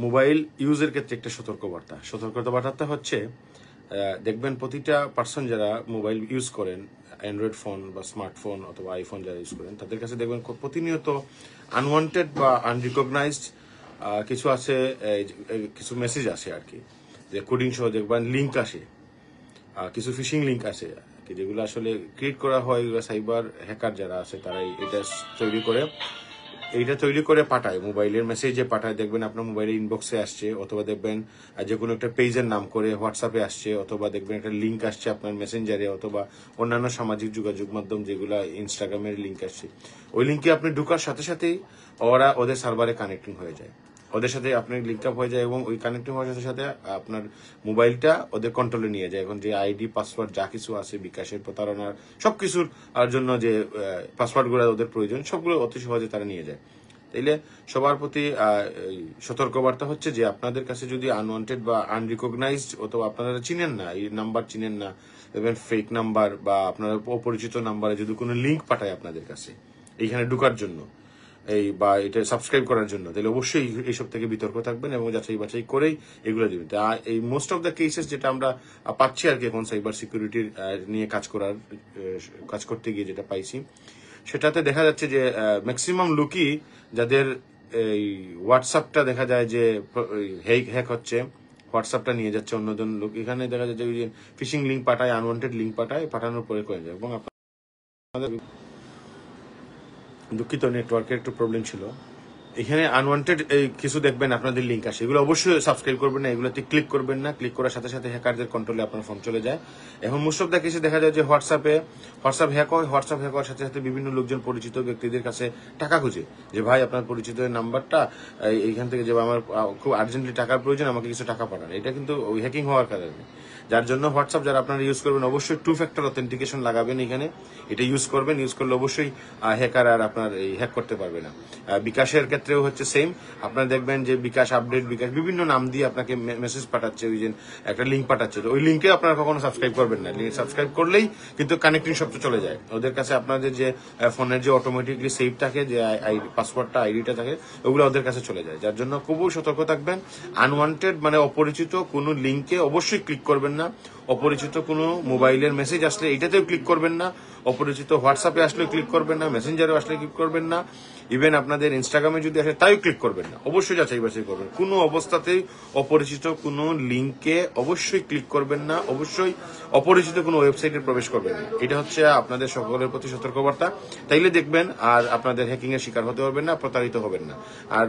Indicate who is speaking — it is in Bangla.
Speaker 1: মোবাইল ইউজের ক্ষেত্রে একটা সতর্কতা হচ্ছে দেখবেন প্রতিটা পার্সন যারা মোবাইল ইউজ করেন, অ্যান্ড্রয়েড ফোন বা স্মার্টফোন অথবা আইফোন যারা ইউজ করেন, তাদের কাছে দেখবেন প্রতিনিয়ত আনওয়ান্টেড বা আনরিকগনাইজড কিছু আছে, কিছু মেসেজ আসে আর কি, যে কোডিং সহ দেখবেন লিঙ্ক আসে, কিছু ফিশিং লিঙ্ক আসে যেগুলো আসলে ক্রিয়েট করা হয় সাইবার হ্যাকার যারা আছে তারা এইটা তৈরি করে পাঠায়, মোবাইলের মেসেজে পাঠায়। দেখবেন আপনার মোবাইলের ইনবক্সে আসছে, অথবা দেখবেন যে কোনো একটা পেজের নাম করে হোয়াটসঅ্যাপে আসছে, অথবা দেখবেন একটা লিঙ্ক আসছে আপনার মেসেঞ্জারে, অথবা অন্যান্য সামাজিক যোগাযোগ মাধ্যম যেগুলো ইনস্টাগ্রামের লিঙ্ক আসছে। ওই লিঙ্কে আপনি ঢুকার সাথে সাথেই ওদের সার্ভারে কানেক্টিং হয়ে যায়, ওদের সাথে আপনার লিঙ্ক আপ হয়ে যায়, এবং ওই কানেক্টিং হওয়ার সাথে সাথে আপনার মোবাইলটা ওদের কন্ট্রোলে নিয়ে যায়। এখন যে আইডি পাসওয়ার্ড যা কিছু আছে, বিকাশের প্রতারণার সবকিছুর জন্য যে পাসওয়ার্ডগুলো ওদের প্রয়োজন, সবগুলো অতি সহজে তারা নিয়ে যায়। তাইলে সবার প্রতি সতর্কবার্তা হচ্ছে যে আপনাদের কাছে যদি আনওয়ান্টেড বা আনরিকগনাইজড, অথবা আপনারা চিনেন না, এই নাম্বার চিনেন না, ইভেন ফেক নাম্বার বা আপনার অপরিচিত নাম্বারে যদি কোনো লিঙ্ক পাঠায় আপনাদের কাছে এইখানে ঢুকার জন্য, বা এটা সাবস্ক্রাইব করার জন্য, তাহলে অবশ্যই এইসব থেকে বিতর্ক থাকবেন এবং যাচাই বাছাই করেই এগুলো দিবেন। এই মোস্ট অফ দ্য কেসেস যেটা আমরা পাচ্ছি আর কি এখন সাইবার সিকিউরিটির নিয়ে কাজ করতে গিয়ে যেটা পাইছি, সেটাতে দেখা যাচ্ছে যে ম্যাক্সিমাম লোকই যাদের এই হোয়াটসঅ্যাপটা দেখা যায় যে হ্যাক হচ্ছে, হোয়াটসঅ্যাপটা নিয়ে যাচ্ছে অন্যজন লোক, এখানে দেখা যায় যে ফিশিং লিঙ্ক পাঠায়, আনওয়ান্টেড লিঙ্ক পাঠায়, পাঠানোর পরে করে যায়। এবং আপনাদের দুঃখিত, নেটওয়ার্কের একটু প্রবলেম ছিল। এখানে আনওয়ান্টেড কিছু দেখবেন আপনাদের লিঙ্ক আসে, এগুলো অবশ্যই সাবস্ক্রাইব করবেন না, এগুলোতে ক্লিক করবেন না। ক্লিক করার সাথে সাথে হ্যাকারদের কন্ট্রোলে আপনার ফোন চলে যায়। এখন মোস্ট অফ দ্য কেসে দেখা যায় যে হোয়াটসঅ্যাপ হ্যাক হয়, হোয়াটসঅ্যাপ হ্যাক হওয়ার সাথে সাথে বিভিন্ন লোকজন পরিচিত ব্যক্তিদের কাছে টাকা খুঁজে, যে ভাই আপনার পরিচিত নাম্বারটা এইখান থেকে যে আমার খুব আর্জেন্টলি টাকার প্রয়োজন, আমাকে কিছু টাকা পাঠান। এটা কিন্তু ওই হ্যাকিং হওয়ার কারণে, যার জন্য হোয়াটসঅ্যাপ যারা আপনারা ইউজ করবেন অবশ্যই 2 ফ্যাক্টর অথেন্টিকেশন লাগাবেন এখানে, এটা ইউজ করবেন। ইউজ করলে অবশ্যই হ্যাকার আর আপনার এই হ্যাক করতে পারবে না। বিকাশের ক্ষেত্রেও হচ্ছে সেম, আপনারা দেখবেন যে বিকাশ আপডেট, বিকাশ বিভিন্ন নাম দিয়ে আপনাকে মেসেজ পাঠাচ্ছে, ওই যে একটা লিঙ্ক পাঠাচ্ছে, তো ওই লিঙ্কে আপনারা কখনো সাবস্ক্রাইব করবেন না। সাবস্ক্রাইব করলেই কিন্তু কানেক্টিং সবটা চলে যায় ওদের কাছে। আপনাদের যে ফোনের যে অটোমেটিকলি সেভ থাকে, যে পাসওয়ার্ডটা আইডিটা থাকে, ওগুলো ওদের কাছে চলে যায়। যার জন্য খুবই সতর্ক থাকবেন। আনওয়ান্টেড মানে অপরিচিত কোনো লিঙ্কে অবশ্যই ক্লিক করবেন না। অপরিচিত কোনো মোবাইলের মেসেজ আসলে এটাতেও ক্লিক করবেন না। অপরিচিত হোয়াটসঅ্যাপে আসলে ক্লিক করবেন না, মেসেঞ্জারে আসলে ক্লিক করবেন না, ইভেন আপনাদের ইনস্টাগ্রামে যদি আসে তাইও ক্লিক করবেন না। অবশ্যই যাচাই বাছাই করবেন। কোনো অবস্থাতেই অপরিচিত কোনো লিঙ্কে অবশ্যই ক্লিক করবেন না, অবশ্যই অপরিচিত কোনো ওয়েবসাইটে প্রবেশ করবেন না। এটা হচ্ছে আপনাদের সকলের প্রতি সতর্কবার্তা। তাইলে দেখবেন আর আপনাদের হ্যাকিং এর শিকার হতে পারবেন না, প্রতারিত হবেন না। আর